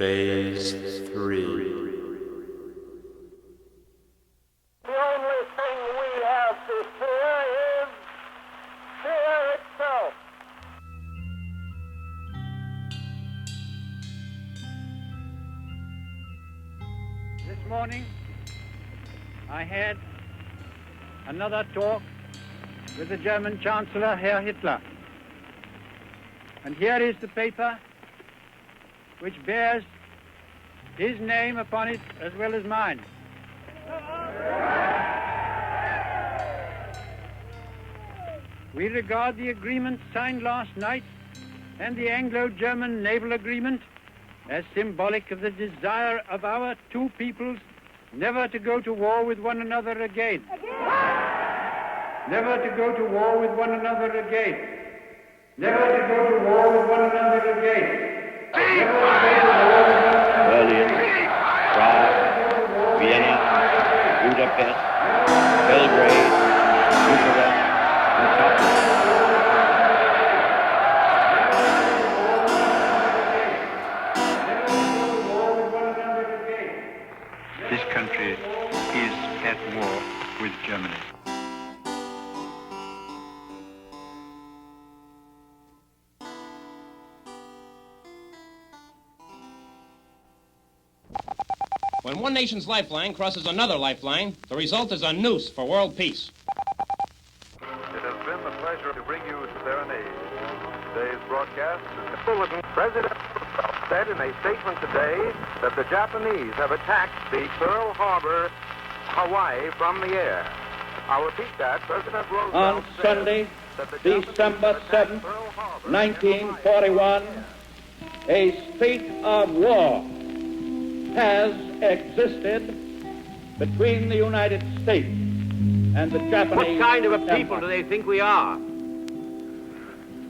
Phase 3. The only thing we have to fear is fear itself. This morning, I had another talk with the German Chancellor, Herr Hitler. And here is the paper which bears his name upon it as well as mine. We regard the agreement signed last night and the Anglo-German naval agreement as symbolic of the desire of our two peoples never to go to war with one another again. Never to go to war with one another again. Never to go to war with one another again. Berlin, Prague, Vienna, Budapest, Belgrade, Bucharest, and Tokyo. This country is at war with Germany. When one nation's lifeline crosses another lifeline, the result is a noose for world peace. It has been a pleasure to bring you Serenade. Today's broadcast is bulletin. President Roosevelt said in a statement today that the Japanese have attacked the Pearl Harbor, Hawaii, from the air. I'll repeat that. President Roosevelt On Sunday, December 7th, 1941, a state of war has existed between the United States and the Japanese. What kind of a people do they think we are?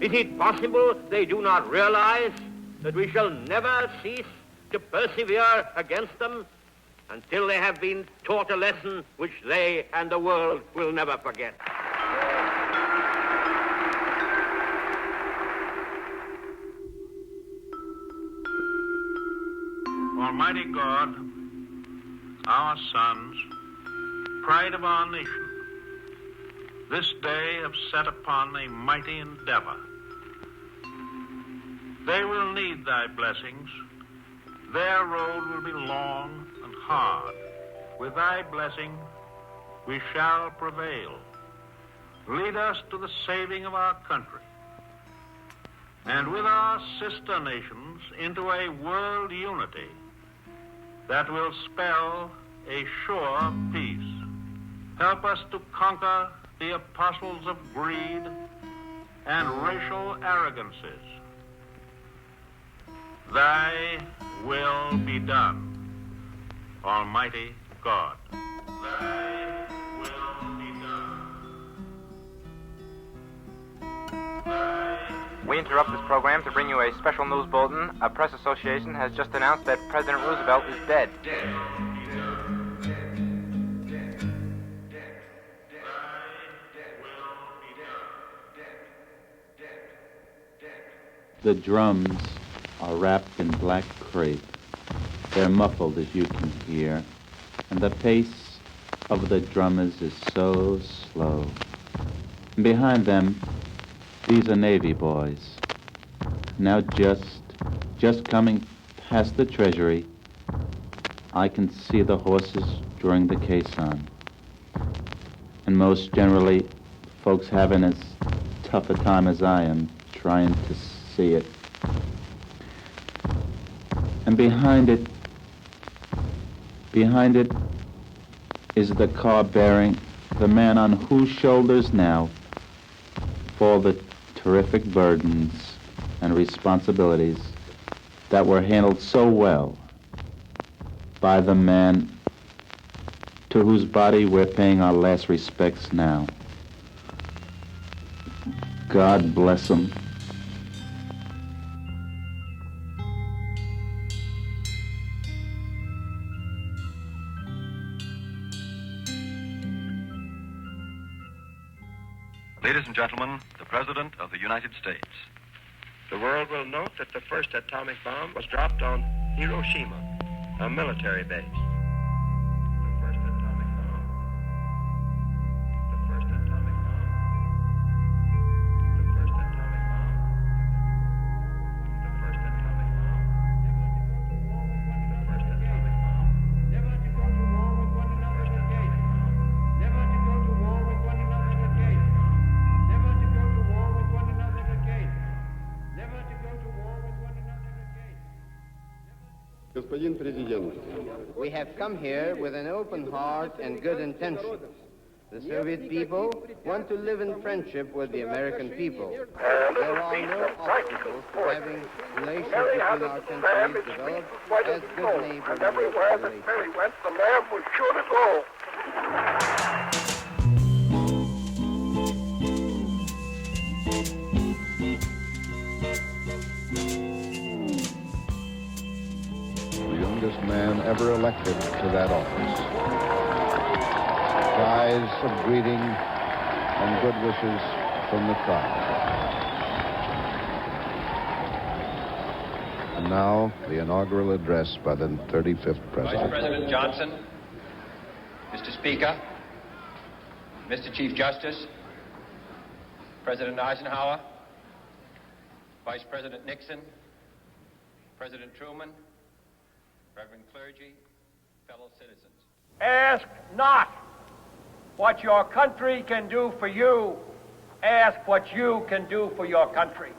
Is it possible they do not realize that we shall never cease to persevere against them until they have been taught a lesson which they and the world will never forget? Almighty God, our sons, pride of our nation, this day have set upon a mighty endeavor. They will need thy blessings. Their road will be long and hard. With thy blessing, we shall prevail. Lead us to the saving of our country, and with our sister nations into a world unity that will spell a sure peace. Help us to conquer the apostles of greed and racial arrogances. Thy will be done, Almighty God. Thy will be done. We interrupt this program to bring you a special news bulletin. A press association has just announced that President Roosevelt is dead. The drums are wrapped in black crepe. They're muffled, as you can hear, and the pace of the drummers is so slow. And behind them, these are Navy boys. Now just coming past the Treasury, I can see the horses drawing the caisson. And most generally, folks having as tough a time as I am trying to see it. And behind it is the car bearing the man on whose shoulders now fall the terrific burdens and responsibilities that were handled so well by the man to whose body we're paying our last respects now. God bless him. Ladies and gentlemen, the President of the United States. The world will note that the first atomic bomb was dropped on Hiroshima, a military base. We have come here with an open heart and good intentions. The Soviet people want to live in friendship with the American people. There are no obstacles to having relations between our countries develop as good neighborly And everywhere that Mary went, the man was sure to go. Man ever elected to that office. Cries of greeting and good wishes from the crowd. And now, the inaugural address by the 35th President. Vice President Johnson, Mr. Speaker, Mr. Chief Justice, President Eisenhower, Vice President Nixon, President Truman, Reverend clergy, fellow citizens. Ask not what your country can do for you. Ask what you can do for your country.